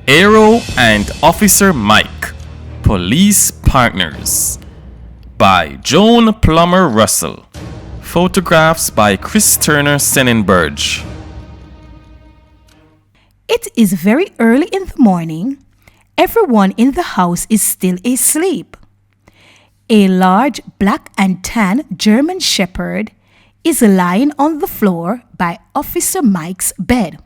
Aero and Officer Mike, Police Partners, by Joan Plummer Russell. Photographs by Chris Turner Sennenberg. It is very early in the morning. Everyone in the house is still asleep. A large black and tan German Shepherd is lying on the floor by Officer Mike's bed.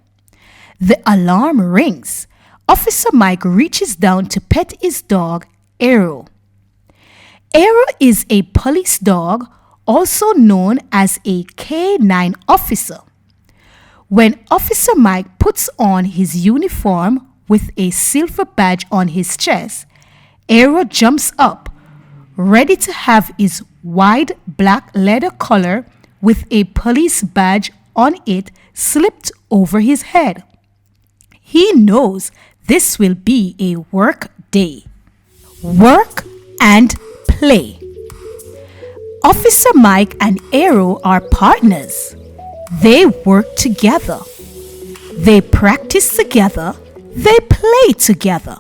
The alarm rings. Officer Mike reaches down to pet his dog, Aero. Aero is a police dog, also known as a K9 officer. When Officer Mike puts on his uniform with a silver badge on his chest, Aero jumps up, ready to have his wide black leather collar with a police badge on it slipped over his head. He knows this will be a work day. Work and play. Officer Mike and Aero are partners. They work together. They practice together. They play together.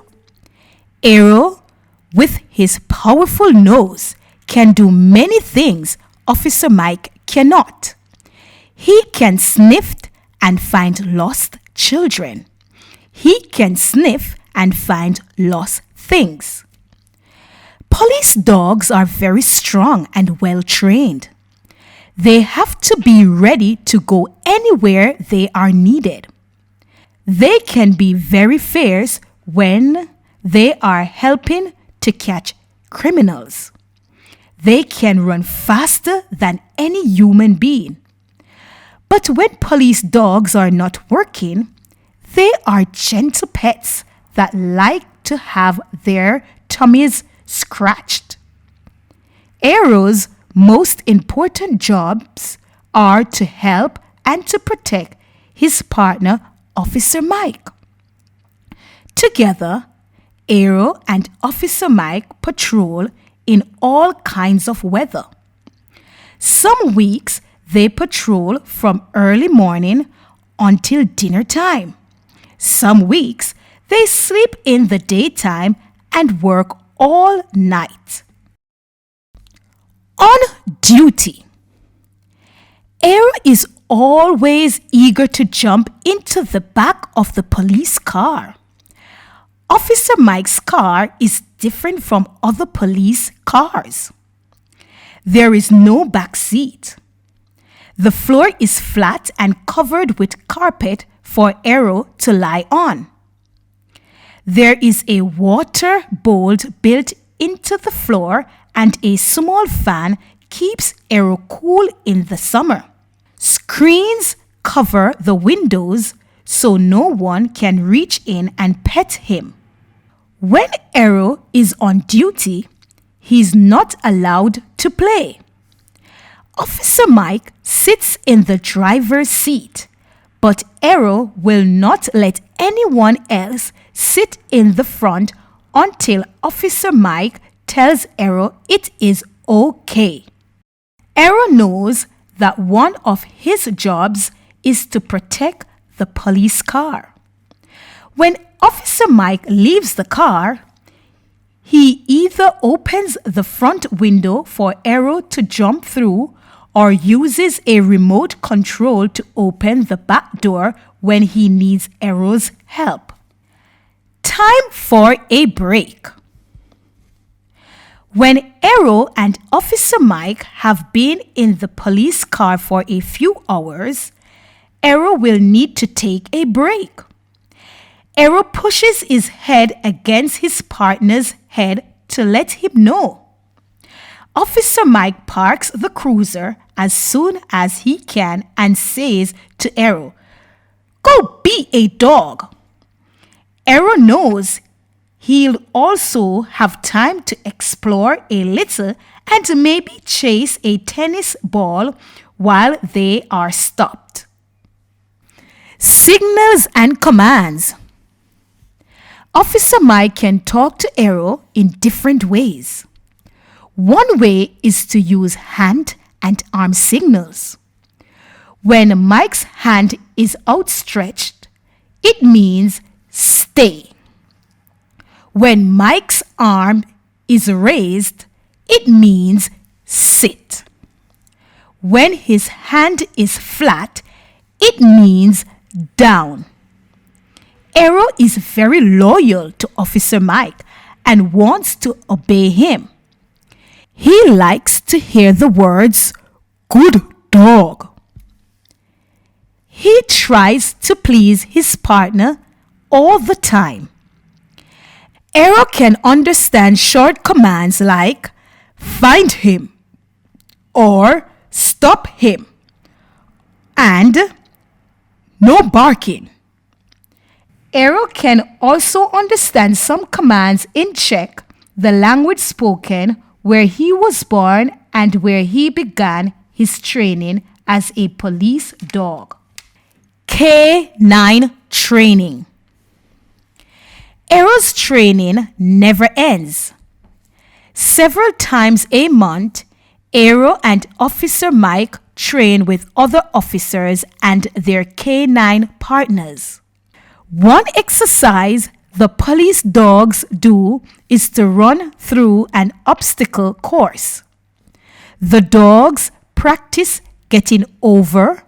Aero, with his powerful nose, can do many things Officer Mike cannot. He can sniff and find lost children. He can sniff and find lost things. Police dogs are very strong and well trained. They have to be ready to go anywhere they are needed. They can be very fierce when they are helping to catch criminals. They can run faster than any human being. But when police dogs are not working, they are gentle pets that like to have their tummies scratched. Aero's most important jobs are to help and to protect his partner, Officer Mike. Together, Aero and Officer Mike patrol in all kinds of weather. Some weeks they patrol from early morning until dinner time. Some weeks they sleep in the daytime and work all night. On duty. Aero is always eager to jump into the back of the police car. Officer Mike's car is different from other police cars. There is no back seat. The floor is flat and covered with carpet for Aero to lie on. There is a water bowl built into the floor and a small fan keeps Aero cool in the summer. Screens cover the windows so no one can reach in and pet him. When Aero is on duty, he's not allowed to play. Officer Mike sits in the driver's seat, but Aero will not let anyone else sit in the front until Officer Mike tells Aero it is okay. Aero knows that one of his jobs is to protect the police car. When Officer Mike leaves the car, he either opens the front window for Aero to jump through or uses a remote control to open the back door when he needs Aero's help. Time for a break. When Aero and Officer Mike have been in the police car for a few hours, Aero will need to take a break. Aero pushes his head against his partner's head to let him know. Officer Mike parks the cruiser as soon as he can and says to Aero, "Go be a dog." Aero knows he'll also have time to explore a little and maybe chase a tennis ball while they are stopped. Signals and commands. Officer Mike can talk to Aero in different ways. One way is to use hand and arm signals. When Mike's hand is outstretched, it means stay. When Mike's arm is raised, it means sit. When his hand is flat, it means down. Aero is very loyal to Officer Mike and wants to obey him. He likes to hear the words, "Good dog." He tries to please his partner all the time. Aero can understand short commands like "find him" or "stop him" and "no barking." Aero can also understand some commands in Czech, the language spoken where he was born and where he began his training as a police dog. K9 training. Aero's training never ends. Several times a month, Aero and Officer Mike train with other officers and their K9 partners. One exercise the police dogs do is to run through an obstacle course. The dogs practice getting over,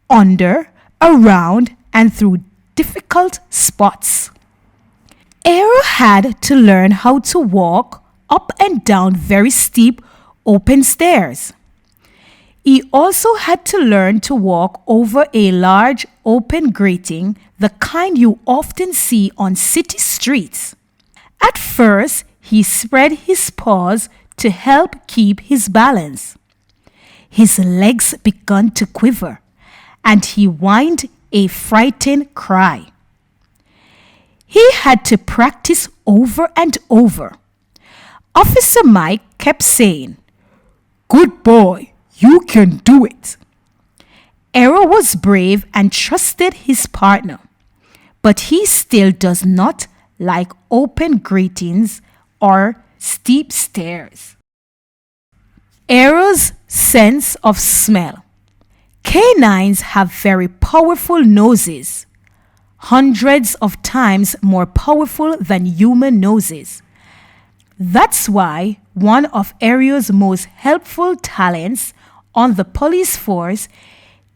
under, around, and through difficult spots. Aero had to learn how to walk up and down very steep, open stairs. He also had to learn to walk over a large open grating, the kind you often see on city streets. At first, he spread his paws to help keep his balance. His legs began to quiver, and he whined a frightened cry. He had to practice over and over. Officer Mike kept saying, "Good boy. You can do it." Aero was brave and trusted his partner, but he still does not like open gratings or steep stairs. Aero's sense of smell. Canines have very powerful noses, hundreds of times more powerful than human noses. That's why one of Aero's most helpful talents on the police force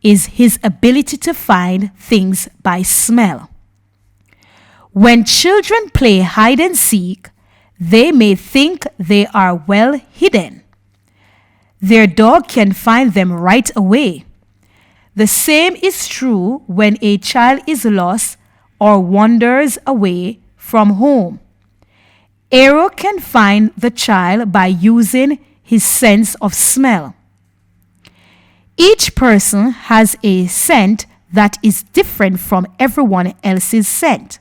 is his ability to find things by smell. When children play hide and seek, they may think they are well hidden. Their dog can find them right away. The same is true when a child is lost or wanders away from home. Aero can find the child by using his sense of smell. Each person has a scent that is different from everyone else's scent.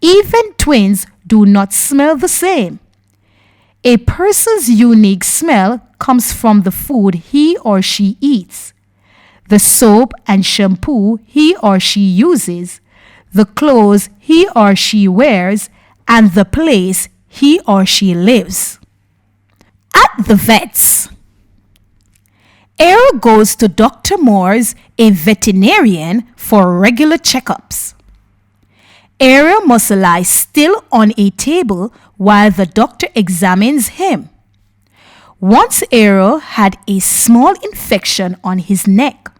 Even twins do not smell the same. A person's unique smell comes from the food he or she eats, the soap and shampoo he or she uses, the clothes he or she wears, and the place he or she lives. At the vets. Aero goes to Dr. Moore's, a veterinarian, for regular checkups. Aero must lie still on a table while the doctor examines him. Once Aero had a small infection on his neck.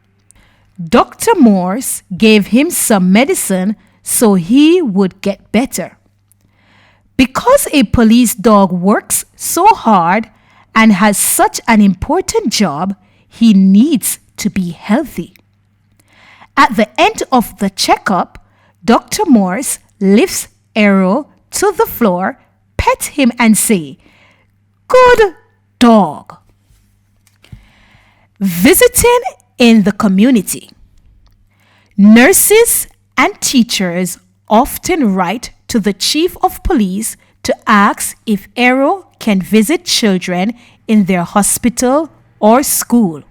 Dr. Morse gave him some medicine so he would get better. Because a police dog works so hard and has such an important job, he needs to be healthy. At the end of the checkup, Dr. Morse lifts Aero to the floor, pets him and say, "Good dog." Visiting in the community. Nurses and teachers often write to the chief of police to ask if Aero can visit children in their hospital or school.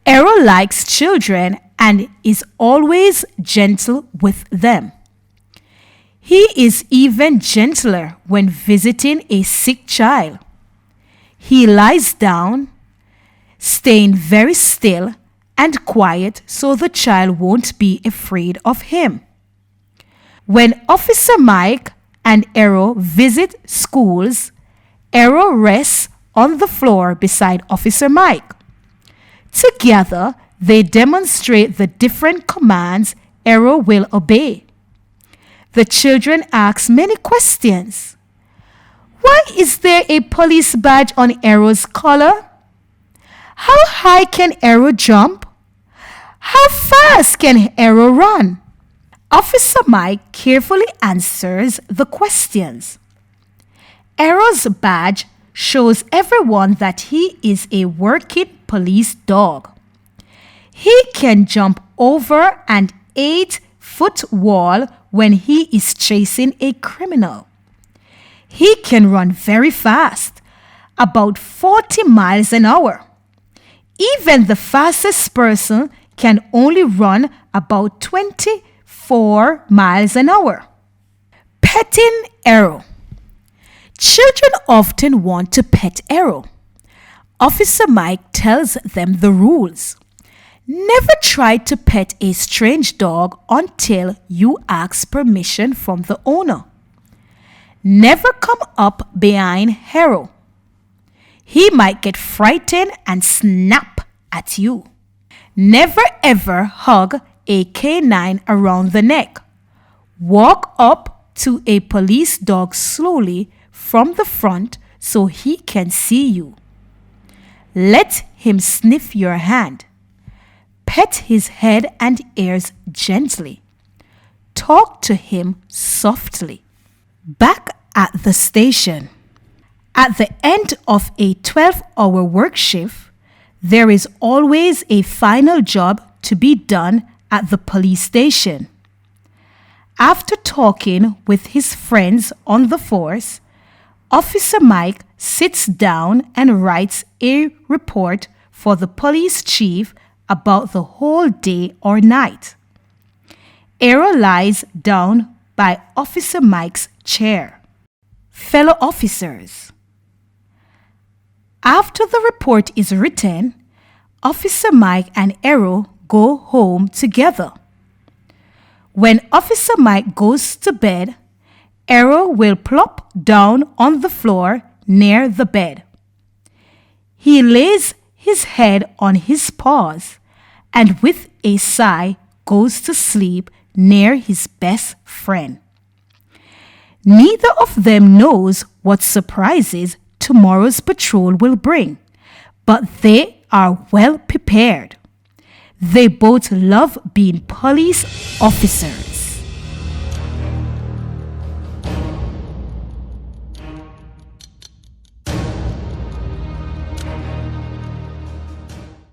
Aero likes children and is always gentle with them. He is even gentler when visiting a sick child. He lies down, staying very still and quiet so the child won't be afraid of him. When Officer Mike and Aero visit schools, Aero rests on the floor beside Officer Mike. Together, they demonstrate the different commands Aero will obey. The children ask many questions. Why is there a police badge on Aero's collar? How high can Aero jump? How fast can Aero run? Officer Mike carefully answers the questions. Aero's badge shows everyone that he is a working police dog. He can jump over an 8-foot wall when he is chasing a criminal. He can run very fast, about 40 miles an hour. Even the fastest person can only run about 24 miles an hour. Petting Aero. Children often want to pet Aero. Officer Mike tells them the rules. Never try to pet a strange dog until you ask permission from the owner. Never come up behind Aero. He might get frightened and snap at you. Never ever hug a canine around the neck. Walk up to a police dog slowly from the front so he can see you. Let him sniff your hand. Pet his head and ears gently. Talk to him softly. Back at the station. At the end of a 12-hour work shift, there is always a final job to be done at the police station. After talking with his friends on the force, Officer Mike sits down and writes a report for the police chief about the whole day or night. Aero lies down by Officer Mike's chair. Fellow officers. After the report is written, Officer Mike and Aero go home together. When Officer Mike goes to bed, Aero will plop down on the floor near the bed. He lays his head on his paws and with a sigh goes to sleep near his best friend. Neither of them knows what surprises tomorrow's patrol will bring, but they are well prepared. They both love being police officers.